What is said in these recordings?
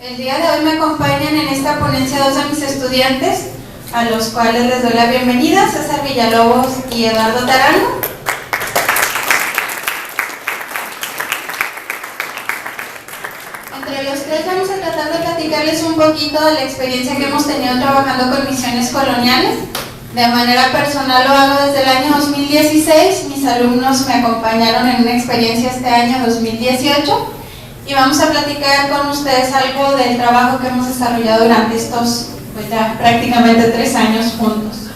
El día de hoy me acompañan en esta ponencia dos de mis estudiantes, a los cuales les doy la bienvenida, César Villalobos y Eduardo Tarango. Entre los tres vamos a tratar de platicarles un poquito de la experiencia que hemos tenido trabajando con misiones coloniales. De manera personal lo hago desde el año 2016, mis alumnos me acompañaron en una experiencia este año 2018 y vamos a platicar con ustedes algo del trabajo que hemos desarrollado durante estos ya prácticamente 3 años juntos.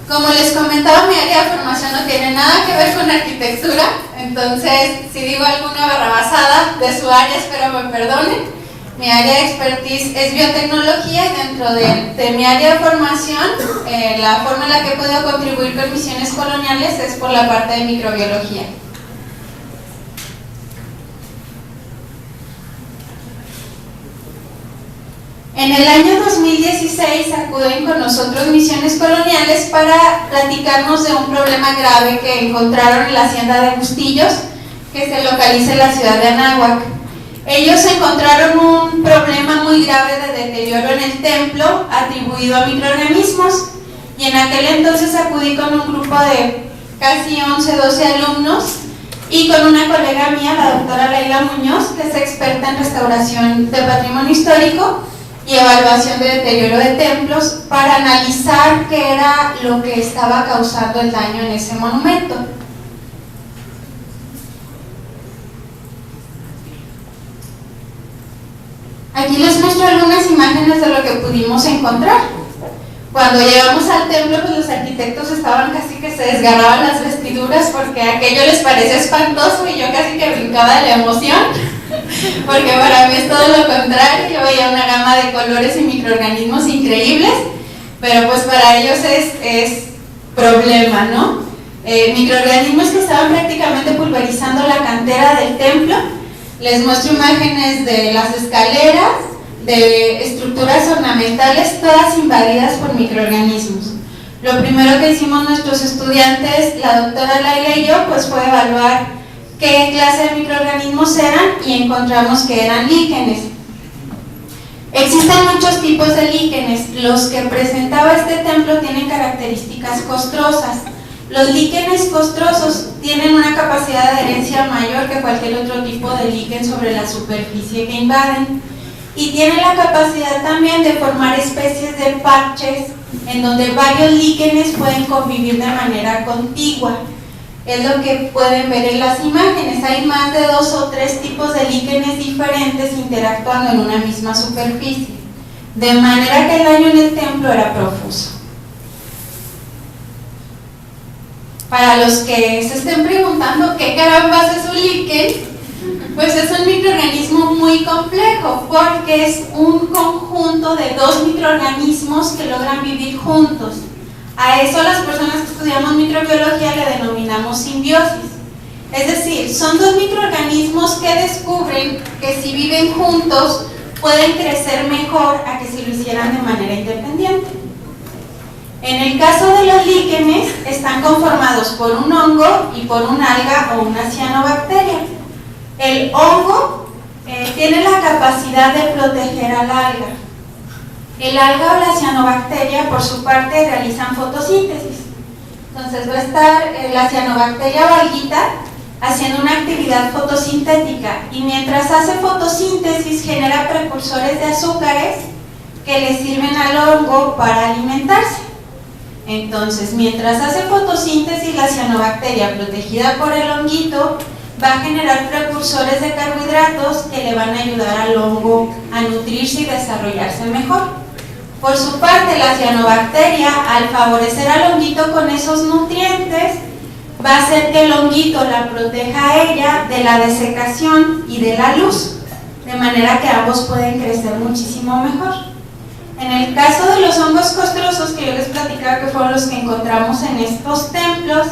Como les comentaba, mi área de formación no tiene nada que ver con arquitectura, entonces si digo alguna barrabasada de su área espero me perdonen. Mi área de expertise es biotecnología y dentro de mi área de formación, la forma en la que he podido contribuir con misiones coloniales es por la parte de microbiología. En el año 2016 acuden con nosotros misiones coloniales para platicarnos de un problema grave que encontraron en la hacienda de Bustillos, que se localiza en la ciudad de Anáhuac. Ellos encontraron un problema muy grave de deterioro en el templo atribuido a microorganismos y en aquel entonces acudí con un grupo de casi 11-12 alumnos y con una colega mía, la doctora Leila Muñoz, que es experta en restauración de patrimonio histórico y evaluación de deterioro de templos, para analizar qué era lo que estaba causando el daño en ese monumento. Aquí les muestro algunas imágenes de lo que pudimos encontrar. Cuando llegamos al templo, pues los arquitectos estaban casi que se desgarraban las vestiduras porque aquello les parecía espantoso y yo casi que brincaba de la emoción, porque para mí es todo lo contrario. Yo veía una gama de colores y microorganismos increíbles, pero pues para ellos es problema, ¿no? Microorganismos que estaban prácticamente pulverizando la cantera del templo. Les muestro imágenes de las escaleras, de estructuras ornamentales, todas invadidas por microorganismos. Lo primero que hicimos nuestros estudiantes, la doctora Laila y yo, pues fue evaluar qué clase de microorganismos eran y encontramos que eran líquenes. Existen muchos tipos de líquenes. Los que presentaba este templo tienen características costrosas. Los líquenes costrosos tienen una capacidad de adherencia mayor que cualquier otro tipo de líquen sobre la superficie que invaden y tienen la capacidad también de formar especies de parches en donde varios líquenes pueden convivir de manera contigua. Es lo que pueden ver en las imágenes. Hay más de 2 o 3 tipos de líquenes diferentes interactuando en una misma superficie, de manera que el daño en el templo era profuso. Para los que se estén preguntando qué carambas es un líquen, pues es un microorganismo muy complejo porque es un conjunto de 2 microorganismos que logran vivir juntos. A eso las personas que estudiamos microbiología le denominamos simbiosis. Es decir, son 2 microorganismos que descubren que si viven juntos pueden crecer mejor a que si lo hicieran de manera independiente. En el caso de los líquenes, están conformados por un hongo y por un alga o una cianobacteria. El hongo tiene la capacidad de proteger al alga. El alga o la cianobacteria, por su parte, realizan fotosíntesis. Entonces va a estar la cianobacteria o alguita haciendo una actividad fotosintética y mientras hace fotosíntesis genera precursores de azúcares que le sirven al hongo para alimentarse. Entonces, mientras hace fotosíntesis, la cianobacteria, protegida por el honguito, va a generar precursores de carbohidratos que le van a ayudar al hongo a nutrirse y desarrollarse mejor. Por su parte, la cianobacteria, al favorecer al honguito con esos nutrientes, va a hacer que el honguito la proteja a ella de la desecación y de la luz, de manera que ambos pueden crecer muchísimo mejor. En el caso de los hongos costrosos, que yo les platicaba que fueron los que encontramos en estos templos,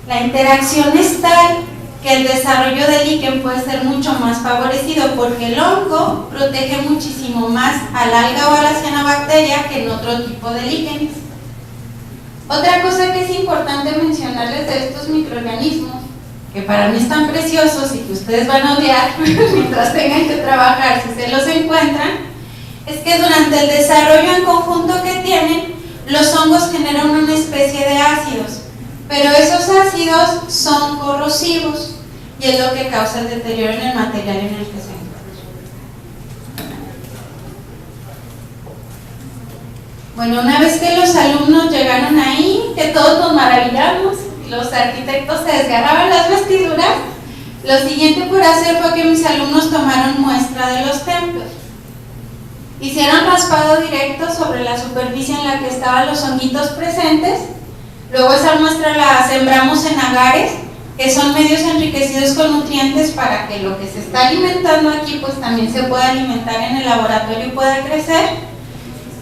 la interacción es tal que el desarrollo del líquen puede ser mucho más favorecido porque el hongo protege muchísimo más al alga o a la cianobacteria que en otro tipo de líquenes. Otra cosa que es importante mencionarles de estos microorganismos que para mí están preciosos y que ustedes van a odiar mientras tengan que trabajar si se los encuentran, es que durante el desarrollo en conjunto que tienen, los hongos generan una especie de ácidos, pero esos ácidos son corrosivos y es lo que causa el deterioro en el material en el que se encuentra. Bueno, una vez que los alumnos llegaron ahí, que todos nos maravillamos, los arquitectos se desgarraban las vestiduras, lo siguiente por hacer fue que mis alumnos tomaron muestra de los templos. Hicieron raspado directo sobre la superficie en la que estaban los honguitos presentes. Luego esa muestra la sembramos en agares, que son medios enriquecidos con nutrientes para que lo que se está alimentando aquí pues también se pueda alimentar en el laboratorio y pueda crecer.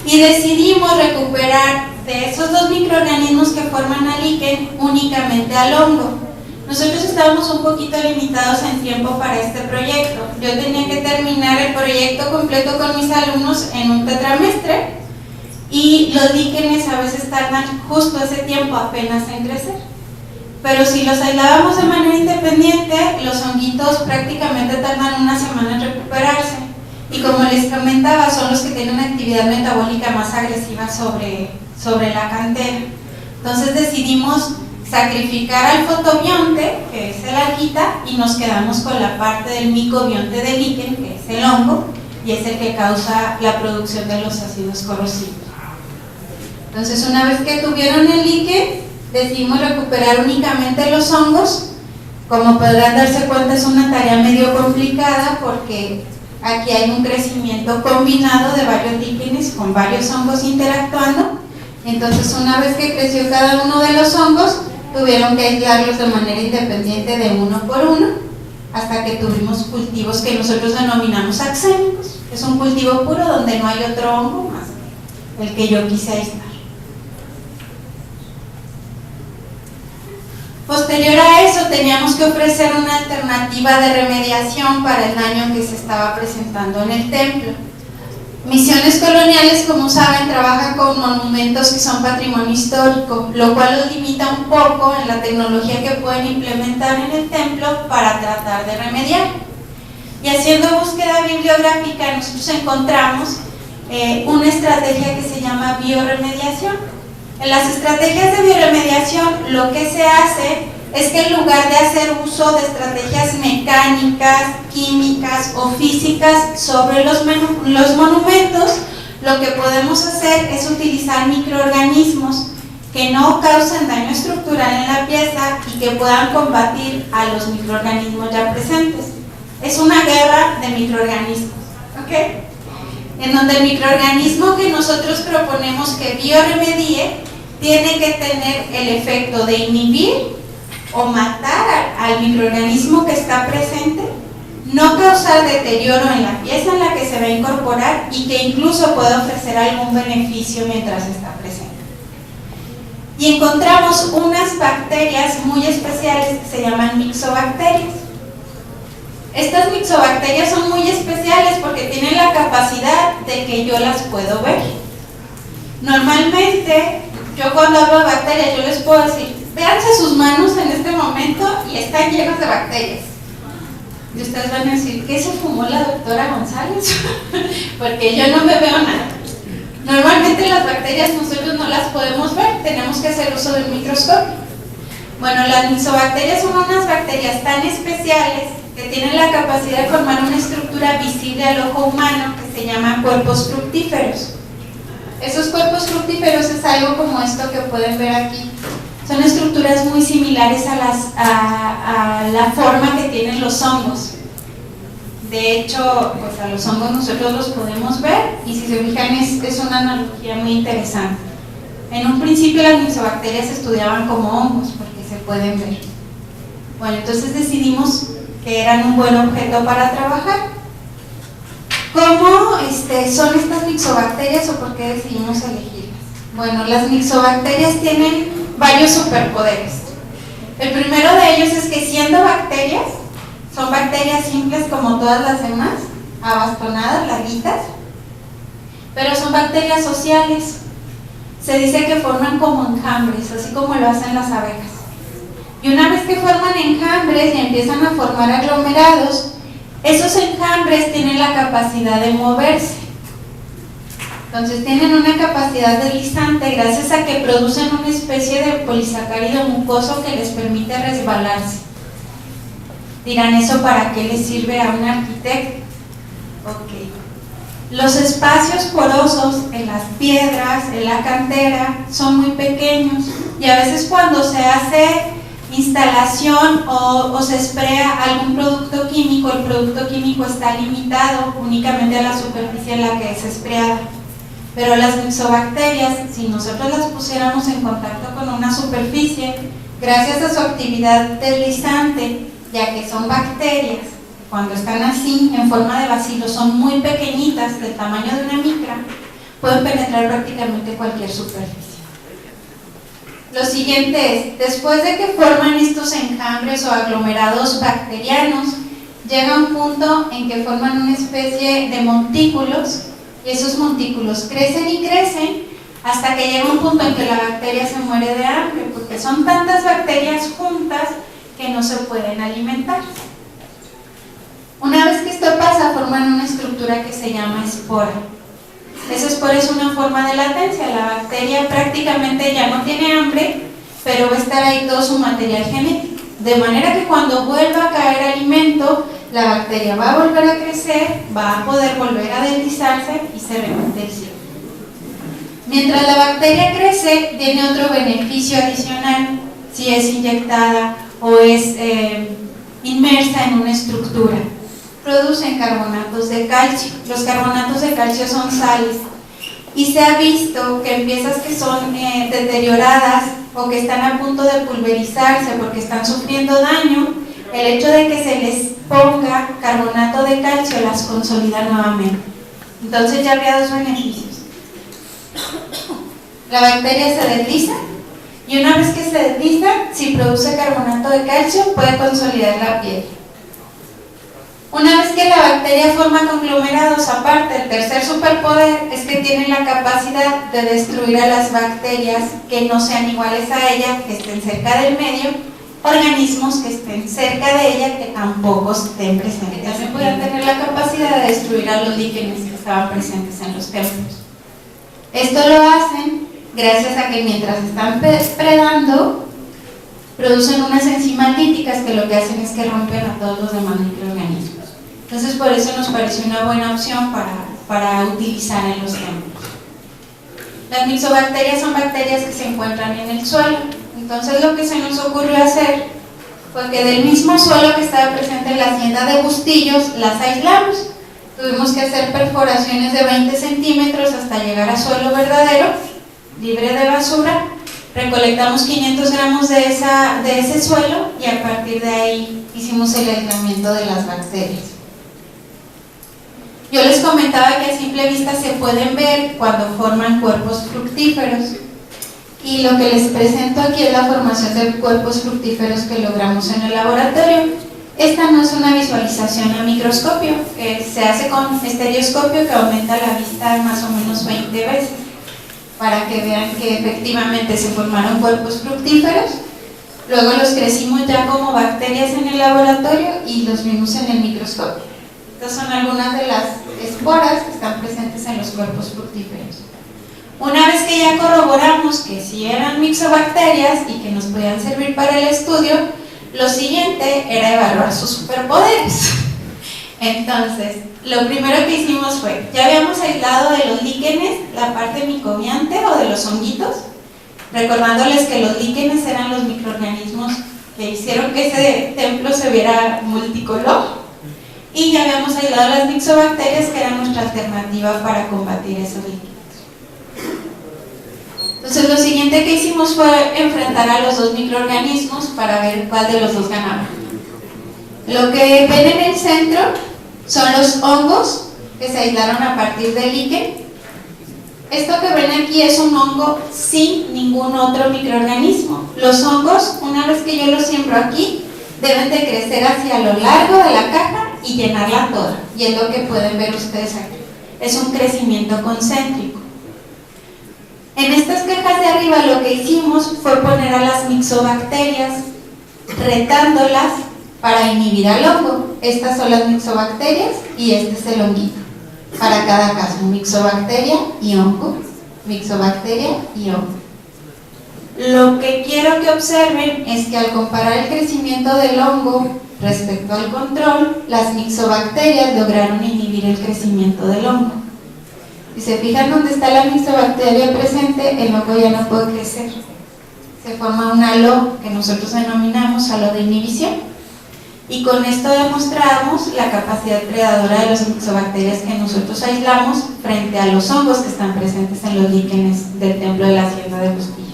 Y decidimos recuperar de esos 2 microorganismos que forman al líquen únicamente al hongo. Nosotros estábamos un poquito limitados en tiempo para este proyecto. Yo tenía que terminar el proyecto completo con mis alumnos en un tetramestre y los líquenes a veces tardan justo ese tiempo apenas en crecer. Pero si los aislábamos de manera independiente, los honguitos prácticamente tardan una semana en recuperarse. Y como les comentaba, son los que tienen una actividad metabólica más agresiva sobre la cantera. Entonces decidimos sacrificar al fotobionte, que es el alquita, y nos quedamos con la parte del micobionte del líquen, que es el hongo, y es el que causa la producción de los ácidos corrosivos. Entonces, una vez que tuvieron el líquen, decidimos recuperar únicamente los hongos. Como podrán darse cuenta, es una tarea medio complicada porque aquí hay un crecimiento combinado de varios líquenes con varios hongos interactuando. Entonces, una vez que creció cada uno de los hongos, tuvieron que aislarlos de manera independiente de uno por uno, hasta que tuvimos cultivos que nosotros denominamos axénicos. Es un cultivo puro donde no hay otro hongo más que el que yo quise aislar. Posterior a eso, teníamos que ofrecer una alternativa de remediación para el daño que se estaba presentando en el templo. Misiones Coloniales, como saben, trabajan con monumentos que son patrimonio histórico, lo cual los limita un poco en la tecnología que pueden implementar en el templo para tratar de remediar. Y haciendo búsqueda bibliográfica, nosotros encontramos una estrategia que se llama bioremediación. En las estrategias de bioremediación, lo que se hace es que en lugar de hacer uso de estrategias mecánicas, químicas o físicas sobre los monumentos, lo que podemos hacer es utilizar microorganismos que no causen daño estructural en la pieza y que puedan combatir a los microorganismos ya presentes. Es una guerra de microorganismos, ¿ok? En donde el microorganismo que nosotros proponemos que bioremedie tiene que tener el efecto de inhibir o matar al microorganismo que está presente, no causar deterioro en la pieza en la que se va a incorporar y que incluso puede ofrecer algún beneficio mientras está presente. Y encontramos unas bacterias muy especiales que se llaman mixobacterias. Estas mixobacterias son muy especiales porque tienen la capacidad de que yo las puedo ver. Normalmente, yo cuando hablo de bacterias, yo les puedo decir, véanse sus manos en este momento y están llenas de bacterias. Y ustedes van a decir, ¿qué se fumó la doctora González? Porque yo no me veo nada. Normalmente las bacterias nosotros no las podemos ver, tenemos que hacer uso del microscopio. Bueno, las mixobacterias son unas bacterias tan especiales que tienen la capacidad de formar una estructura visible al ojo humano que se llaman cuerpos fructíferos. Esos cuerpos fructíferos es algo como esto que pueden ver aquí. Son estructuras muy similares a la forma que tienen los hongos. De hecho, pues a los hongos nosotros los podemos ver y si se fijan es una analogía muy interesante. En un principio las mixobacterias se estudiaban como hongos porque se pueden ver. Bueno, entonces decidimos que eran un buen objeto para trabajar. ¿Cómo son estas mixobacterias o por qué decidimos elegirlas? Bueno, las mixobacterias tienen varios superpoderes. El primero de ellos es que siendo bacterias, son bacterias simples como todas las demás, abastonadas, larguitas, pero son bacterias sociales. Se dice que forman como enjambres, así como lo hacen las abejas. Y una vez que forman enjambres y empiezan a formar aglomerados, esos enjambres tienen la capacidad de moverse. Entonces tienen una capacidad deslizante gracias a que producen una especie de polisacárido mucoso que les permite resbalarse. Dirán, ¿eso para qué le sirve a un arquitecto? Ok. Los espacios porosos en las piedras, en la cantera, son muy pequeños y a veces cuando se hace instalación o se esprea algún producto químico, el producto químico está limitado únicamente a la superficie en la que es espreada. Pero las mixobacterias, si nosotros las pusiéramos en contacto con una superficie, gracias a su actividad deslizante, ya que son bacterias, cuando están así, en forma de bacilo, son muy pequeñitas, del tamaño de una micra, pueden penetrar prácticamente cualquier superficie. Lo siguiente es, después de que forman estos enjambres o aglomerados bacterianos, llega un punto en que forman una especie de montículos, y esos montículos crecen y crecen hasta que llega un punto en que la bacteria se muere de hambre, porque son tantas bacterias juntas que no se pueden alimentar. Una vez que esto pasa, forman una estructura que se llama espora. Esa espora es una forma de latencia. La bacteria prácticamente ya no tiene hambre, pero va a estar ahí todo su material genético. De manera que cuando vuelva a caer alimento, la bacteria va a volver a crecer, va a poder volver a deslizarse y se repite el ciclo. Mientras la bacteria crece, tiene otro beneficio adicional si es inyectada o es inmersa en una estructura. Producen carbonatos de calcio. Los carbonatos de calcio son sales y se ha visto que en piezas que son deterioradas o que están a punto de pulverizarse porque están sufriendo daño, el hecho de que se les ponga carbonato de calcio las consolida nuevamente. Entonces ya había dos beneficios. La bacteria se desliza y una vez que se desliza, si produce carbonato de calcio, puede consolidar la piel. Una vez que la bacteria forma conglomerados, aparte, el tercer superpoder es que tiene la capacidad de destruir a las bacterias que no sean iguales a ella, que estén cerca del medio, organismos que estén cerca de ella, que tampoco estén presentes. También pueden tener la capacidad de destruir a los líquenes que estaban presentes en los templos. Esto lo hacen gracias a que mientras están predando, producen unas enzimas líticas que lo que hacen es que rompen a todos los demás microorganismos. Entonces por eso nos parece una buena opción para utilizar en los templos. Las mixobacterias son bacterias que se encuentran en el suelo. Entonces lo que se nos ocurrió hacer fue que del mismo suelo que estaba presente en la hacienda de Bustillos, las aislamos. Tuvimos que hacer perforaciones de 20 centímetros hasta llegar a suelo verdadero, libre de basura. Recolectamos 500 gramos de ese suelo y a partir de ahí hicimos el aislamiento de las bacterias. Yo les comentaba que a simple vista se pueden ver cuando forman cuerpos fructíferos y lo que les presento aquí es la formación de cuerpos fructíferos que logramos en el laboratorio. Esta no es una visualización a microscopio, se hace con estereoscopio que aumenta la vista más o menos 20 veces para que vean que efectivamente se formaron cuerpos fructíferos. Luego los crecimos ya como bacterias en el laboratorio y los vimos en el microscopio. Estas son algunas de las esporas que están presentes en los cuerpos fructíferos. Una vez que ya corroboramos que sí eran mixobacterias y que nos podían servir para el estudio, lo siguiente era evaluar sus superpoderes. Entonces, lo primero que hicimos fue, ya habíamos aislado de los líquenes la parte micobiante o de los honguitos, recordándoles que los líquenes eran los microorganismos que hicieron que ese templo se viera multicolor, y ya habíamos aislado las mixobacterias, que eran nuestra alternativa para combatir esos líquenes. Entonces lo siguiente que hicimos fue enfrentar a los dos microorganismos para ver cuál de los dos ganaba. Lo que ven en el centro son los hongos que se aislaron a partir del líquen. Esto que ven aquí es un hongo sin ningún otro microorganismo. Los hongos, una vez que yo los siembro aquí, deben de crecer hacia lo largo de la caja y llenarla toda, y es lo que pueden ver ustedes aquí. Es un crecimiento concéntrico. En estas cajas de arriba lo que hicimos fue poner a las mixobacterias retándolas para inhibir al hongo. Estas son las mixobacterias y este es el honguito. Para cada caso, mixobacteria y hongo, mixobacteria y hongo. Lo que quiero que observen es que al comparar el crecimiento del hongo respecto al control, las mixobacterias lograron inhibir el crecimiento del hongo. Si se fijan dónde está la mixobacteria presente, el hongo ya no puede crecer. Se forma un halo que nosotros denominamos halo de inhibición. Y con esto demostramos la capacidad predadora de las mixobacterias que nosotros aislamos frente a los hongos que están presentes en los líquenes del templo de la hacienda de Bustillos.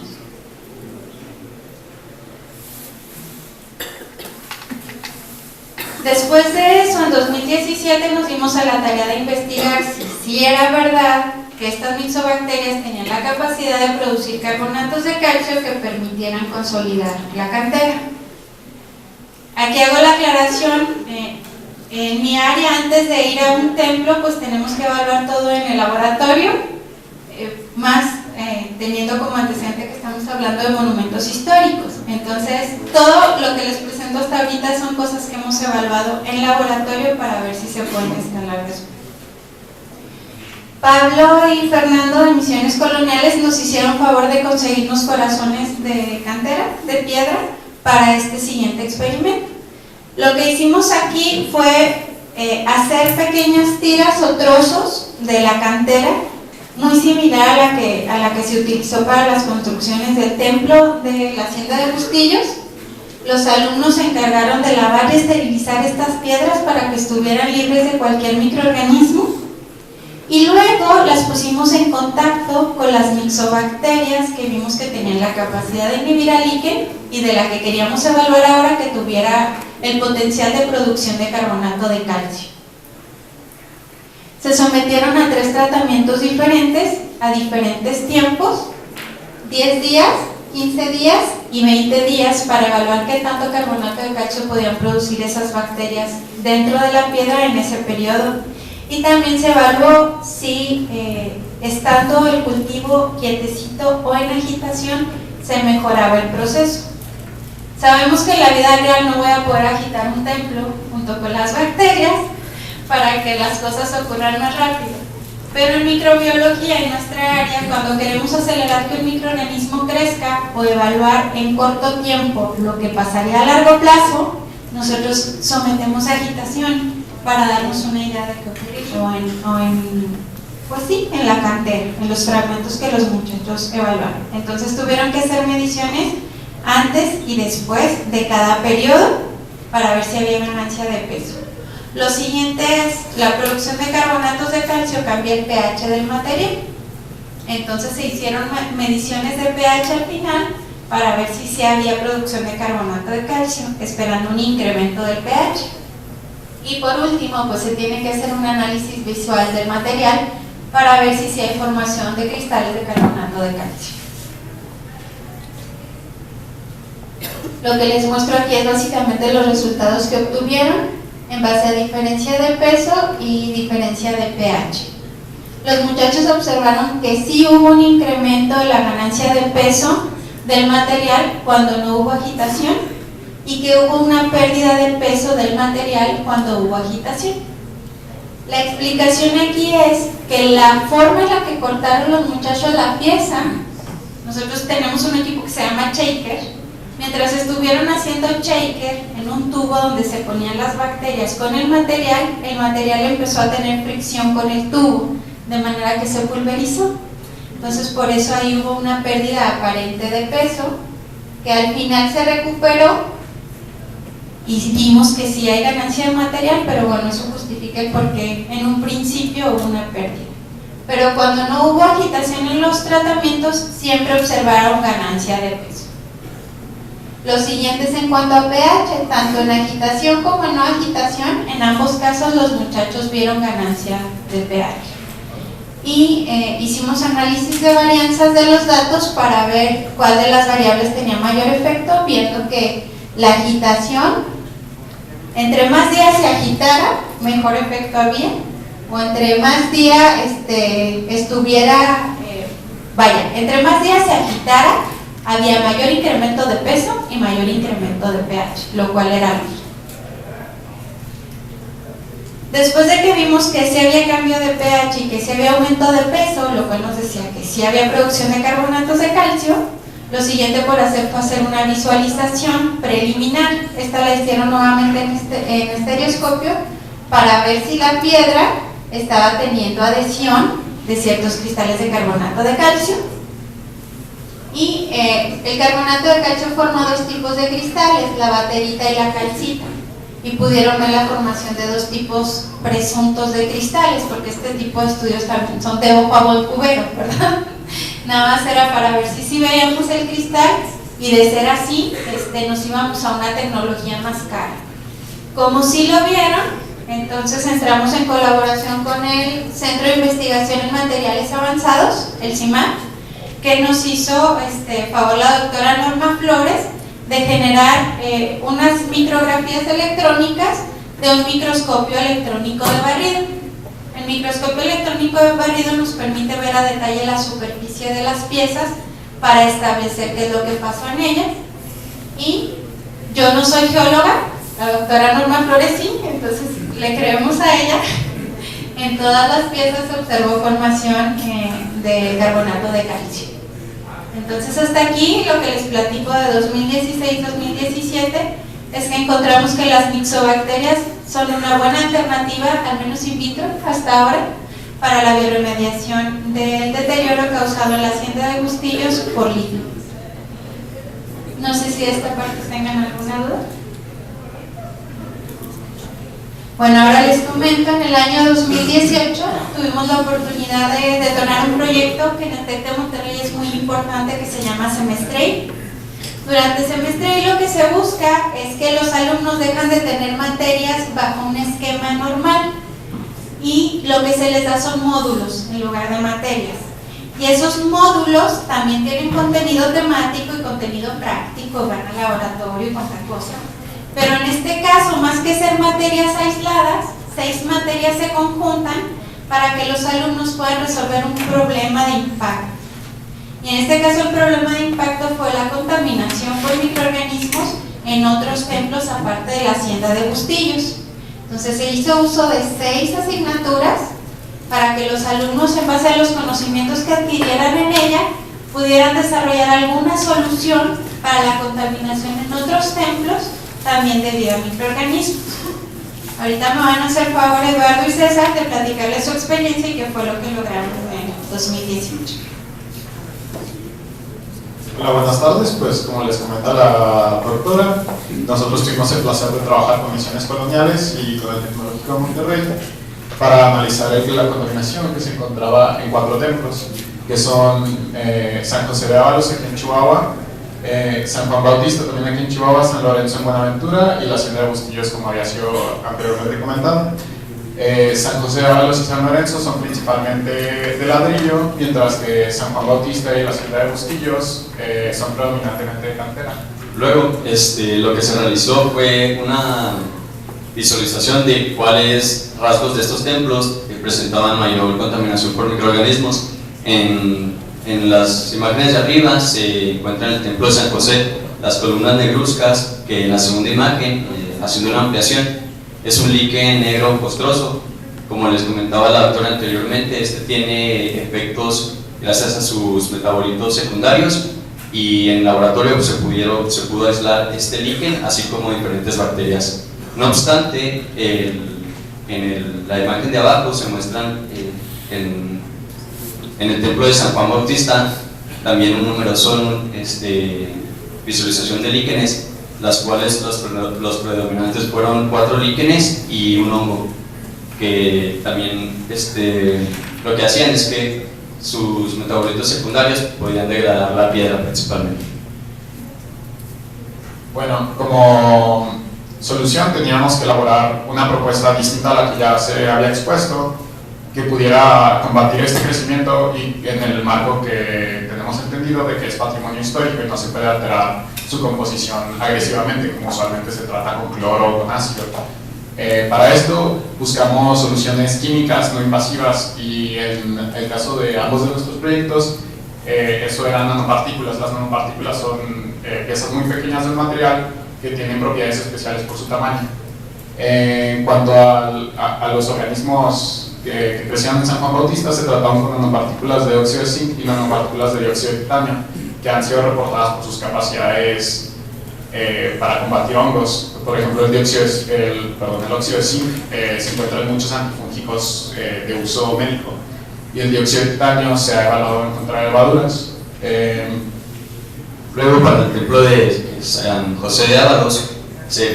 Después de eso, en 2017 nos dimos a la tarea de investigar si sí era verdad que estas mixobacterias tenían la capacidad de producir carbonatos de calcio que permitieran consolidar la cantera. Aquí hago la aclaración, en mi área antes de ir a un templo pues tenemos que evaluar todo en el laboratorio, teniendo como antecedente que estamos hablando de monumentos históricos. Entonces todo lo que les presento hasta ahorita son cosas que hemos evaluado en laboratorio para ver si se pueden escalar después. Pablo y Fernando de Misiones Coloniales nos hicieron favor de conseguirnos corazones de cantera, de piedra, para este siguiente experimento. Lo que hicimos aquí fue hacer pequeñas tiras o trozos de la cantera, muy similar a la que se utilizó para las construcciones del templo de la hacienda de Bustillos. Los alumnos se encargaron de lavar y esterilizar estas piedras para que estuvieran libres de cualquier microorganismo. Y luego las pusimos en contacto con las mixobacterias que vimos que tenían la capacidad de inhibir al líquen y de la que queríamos evaluar ahora que tuviera el potencial de producción de carbonato de calcio. Se sometieron a 3 tratamientos diferentes a diferentes tiempos, 10 días, 15 días y 20 días para evaluar qué tanto carbonato de calcio podían producir esas bacterias dentro de la piedra en ese periodo. Y también se evaluó si estando el cultivo quietecito o en agitación se mejoraba el proceso. Sabemos que en la vida real no voy a poder agitar un templo junto con las bacterias para que las cosas ocurran más rápido, pero en microbiología, en nuestra área, cuando queremos acelerar que un microorganismo crezca o evaluar en corto tiempo lo que pasaría a largo plazo, nosotros sometemos a agitación para darnos una idea de qué ocurriría en la cantera, en los fragmentos que los muchachos evaluaron. Entonces tuvieron que hacer mediciones antes y después de cada periodo para ver si había ganancia de peso. Lo siguiente es la producción de carbonatos de calcio cambia el pH del material. Entonces se hicieron mediciones de pH al final para ver si había producción de carbonato de calcio, esperando un incremento del pH. Y por último, pues se tiene que hacer un análisis visual del material para ver si hay formación de cristales de carbonato de calcio. Lo que les muestro aquí es básicamente los resultados que obtuvieron en base a diferencia de peso y diferencia de pH. Los muchachos observaron que sí hubo un incremento de la ganancia de peso del material cuando no hubo agitación, y que hubo una pérdida de peso del material cuando hubo agitación. La explicación aquí es que la forma en la que cortaron los muchachos la pieza, nosotros tenemos un equipo que se llama shaker, mientras estuvieron haciendo shaker en un tubo donde se ponían las bacterias con el material empezó a tener fricción con el tubo, de manera que se pulverizó. Entonces por eso ahí hubo una pérdida aparente de peso, que al final se recuperó y vimos que sí hay ganancia de material, pero bueno, eso justifica el por qué en un principio hubo una pérdida. Pero cuando no hubo agitación en los tratamientos, siempre observaron ganancia de peso. Los siguientes en cuanto a pH, tanto en agitación como en no agitación, en ambos casos los muchachos vieron ganancia de pH. Y hicimos análisis de varianzas de los datos para ver cuál de las variables tenía mayor efecto, viendo que la agitación, entre más días se agitara, mejor efecto había, o entre más días entre más días se agitara, había mayor incremento de peso y mayor incremento de pH, lo cual era lógico. Después de que vimos que sí había cambio de pH y que sí había aumento de peso, lo cual nos decía que sí había producción de carbonatos de calcio, lo siguiente por hacer fue hacer una visualización preliminar. Esta la hicieron nuevamente en estereoscopio para ver si la piedra estaba teniendo adhesión de ciertos cristales de carbonato de calcio. Y el carbonato de calcio forma dos tipos de cristales, la baterita y la calcita. Y pudieron ver la formación de dos tipos presuntos de cristales, porque este tipo de estudios también son de ojo a buen cubero, ¿verdad? Nada más era para ver si sí veíamos el cristal, y de ser así, nos íbamos a una tecnología más cara. Como sí lo vieron, entonces entramos en colaboración con el Centro de Investigación en Materiales Avanzados, el CIMAC, que nos hizo favor la doctora Norma Flores de generar unas micrografías electrónicas de un microscopio electrónico de barrido. El microscopio electrónico de barrido nos permite ver a detalle la superficie de las piezas para establecer qué es lo que pasó en ellas. Y yo no soy geóloga, la doctora Norma Flores sí, entonces le creemos a ella. En todas las piezas se observó formación de carbonato de calcio. Entonces hasta aquí lo que les platico de 2016-2017 es que encontramos que las mixobacterias son una buena alternativa, al menos in vitro hasta ahora, para la bioremediación del deterioro causado en la hacienda de Bustillos por litio. No sé si de esta parte tengan alguna duda. Bueno, ahora les comento, en el año 2018 tuvimos la oportunidad de detonar un proyecto que en el TEC de Monterrey es muy importante, que se llama Semestre. Durante Semestre lo que se busca es que los alumnos dejan de tener materias bajo un esquema normal y lo que se les da son módulos en lugar de materias. Y esos módulos también tienen contenido temático y contenido práctico, van al laboratorio y cuanta cosa. Pero en este caso, más que ser materias aisladas, 6 materias se conjuntan para que los alumnos puedan resolver un problema de impacto. Y en este caso el problema de impacto fue la contaminación por microorganismos en otros templos aparte de la hacienda de Bustillos. Entonces se hizo uso de 6 asignaturas para que los alumnos, en base a los conocimientos que adquirieran en ella, pudieran desarrollar alguna solución para la contaminación en otros templos, también debido a microorganismos. Ahorita me van a hacer favor Eduardo y César de platicarles su experiencia y qué fue lo que lograron en 2018. Hola, buenas tardes. Pues como les comenta la doctora, nosotros tuvimos el placer de trabajar con Misiones Coloniales y con el Tecnológico de Monterrey para analizar la contaminación que se encontraba en 4 templos, que son San José de Ábalos aquí en Chihuahua, San Juan Bautista también aquí en Chihuahua, San Lorenzo en Buenaventura y la hacienda de Bustillos, como había sido anteriormente comentado. San José de Ábalos y San Lorenzo son principalmente de ladrillo, mientras que San Juan Bautista y la hacienda de Bustillos son predominantemente de cantera. Luego, lo que se realizó fue una visualización de cuáles rasgos de estos templos que presentaban mayor contaminación por microorganismos. En las imágenes de arriba se encuentra el templo de San José, las columnas negruzcas, que en la segunda imagen, haciendo una ampliación, es un líquen negro costroso. Como les comentaba la doctora anteriormente, tiene efectos gracias a sus metabolitos secundarios, y en el laboratorio pues, se pudo aislar este líquen, así como diferentes bacterias. No obstante, la imagen de abajo se muestran en el templo de San Juan Bautista también un numeroso visualización de líquenes, las cuales los predominantes fueron 4 líquenes y un hongo, que también lo que hacían es que sus metabolitos secundarios podían degradar la piedra principalmente. Bueno, como solución teníamos que elaborar una propuesta distinta a la que ya se había expuesto, que pudiera combatir este crecimiento y en el marco que tenemos entendido de que es patrimonio histórico y no se puede alterar su composición agresivamente, como usualmente se trata con cloro o con ácido. Para esto buscamos soluciones químicas no invasivas, y en el caso de ambos de nuestros proyectos eso eran nanopartículas. Las nanopartículas son piezas muy pequeñas del material que tienen propiedades especiales por su tamaño. En cuanto a los organismos que crecían en San Juan Bautista, se trataban con nanopartículas de óxido de zinc y nanopartículas de dióxido de titanio, que han sido reportadas por sus capacidades para combatir hongos. Por ejemplo, el óxido de zinc se encuentra en muchos antifúngicos de uso médico, y el dióxido de titanio se ha evaluado en contra de levaduras. Luego, para el templo de San José de Ábalos,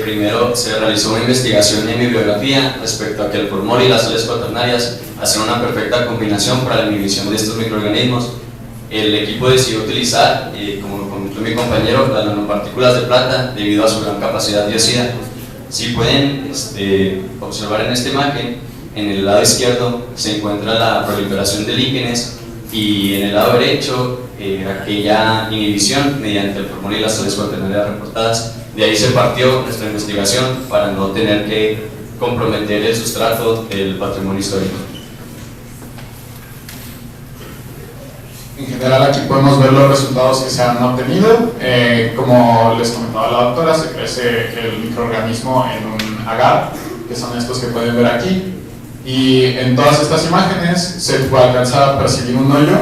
primero se realizó una investigación en bibliografía respecto a que el formol y las sales cuaternarias hacen una perfecta combinación para la inhibición de estos microorganismos. El equipo decidió utilizar, como comentó mi compañero, las nanopartículas de plata debido a su gran capacidad biocida. Si pueden observar en esta imagen, en el lado izquierdo se encuentra la proliferación de líquenes y en el lado derecho aquella inhibición mediante el formol y las sales cuaternarias reportadas. De ahí se partió nuestra investigación para no tener que comprometer el sustrato del patrimonio histórico. En general, aquí podemos ver los resultados que se han obtenido. Como les comentaba la doctora, se crece el microorganismo en un agar, que son estos que pueden ver aquí, y en todas estas imágenes se puede alcanzar a percibir un hoyo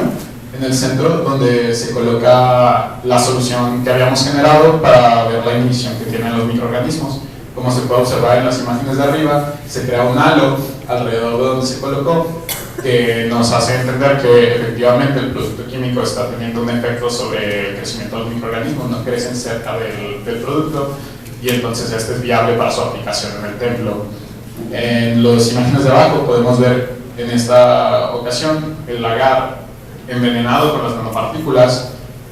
en el centro donde se coloca la solución que habíamos generado para ver la inhibición que tienen los microorganismos. Como se puede observar en las imágenes de arriba, se crea un halo alrededor de donde se colocó, que nos hace entender que efectivamente el producto químico está teniendo un efecto sobre el crecimiento de los microorganismos, no crecen cerca del producto, y entonces este es viable para su aplicación en el templo. En las imágenes de abajo podemos ver en esta ocasión el agar envenenado con las nanopartículas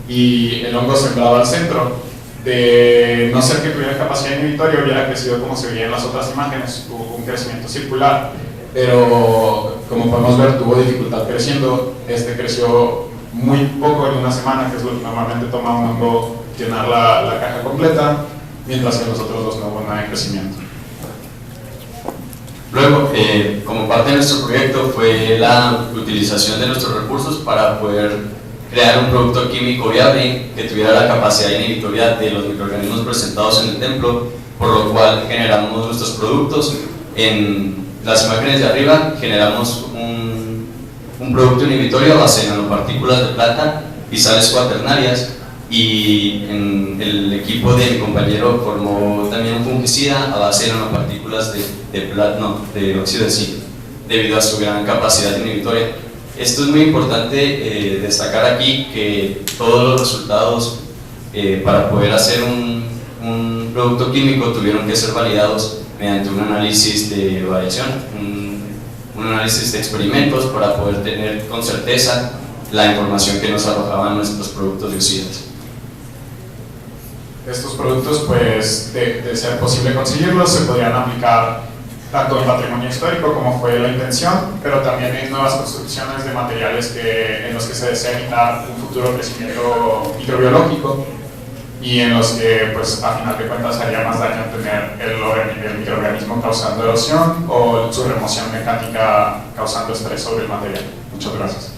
y el hongo sembrado al centro. De no ser que tuviera capacidad inhibitoria, hubiera crecido como se veía en las otras imágenes, hubo un crecimiento circular, pero como podemos ver tuvo dificultad creciendo. Este creció muy poco, en una semana, que es lo que normalmente toma un hongo llenar la caja completa, mientras que en los otros dos no hubo nada de crecimiento. Luego, como parte de nuestro proyecto fue la utilización de nuestros recursos para poder crear un producto químico viable que tuviera la capacidad inhibitoria de los microorganismos presentados en el templo, por lo cual generamos nuestros productos. En las imágenes de arriba generamos un producto inhibitorio a base de nanopartículas de plata y sales cuaternarias, y en el equipo de mi compañero formó también un fungicida a base de nanopartículas de óxido de zinc, debido a su gran capacidad inhibitoria. Esto es muy importante destacar aquí, que todos los resultados para poder hacer un producto químico tuvieron que ser validados mediante un análisis de variación, un análisis de experimentos, para poder tener con certeza la información que nos arrojaban nuestros productos biocidas. Estos productos, pues, de ser posible conseguirlos, se podrían aplicar tanto en patrimonio histórico, como fue la intención, pero también en nuevas construcciones de materiales en los que se desea evitar un futuro crecimiento microbiológico, y en los que, pues, a final de cuentas haría más daño tener el microorganismo causando erosión o su remoción mecánica causando estrés sobre el material. Muchas gracias.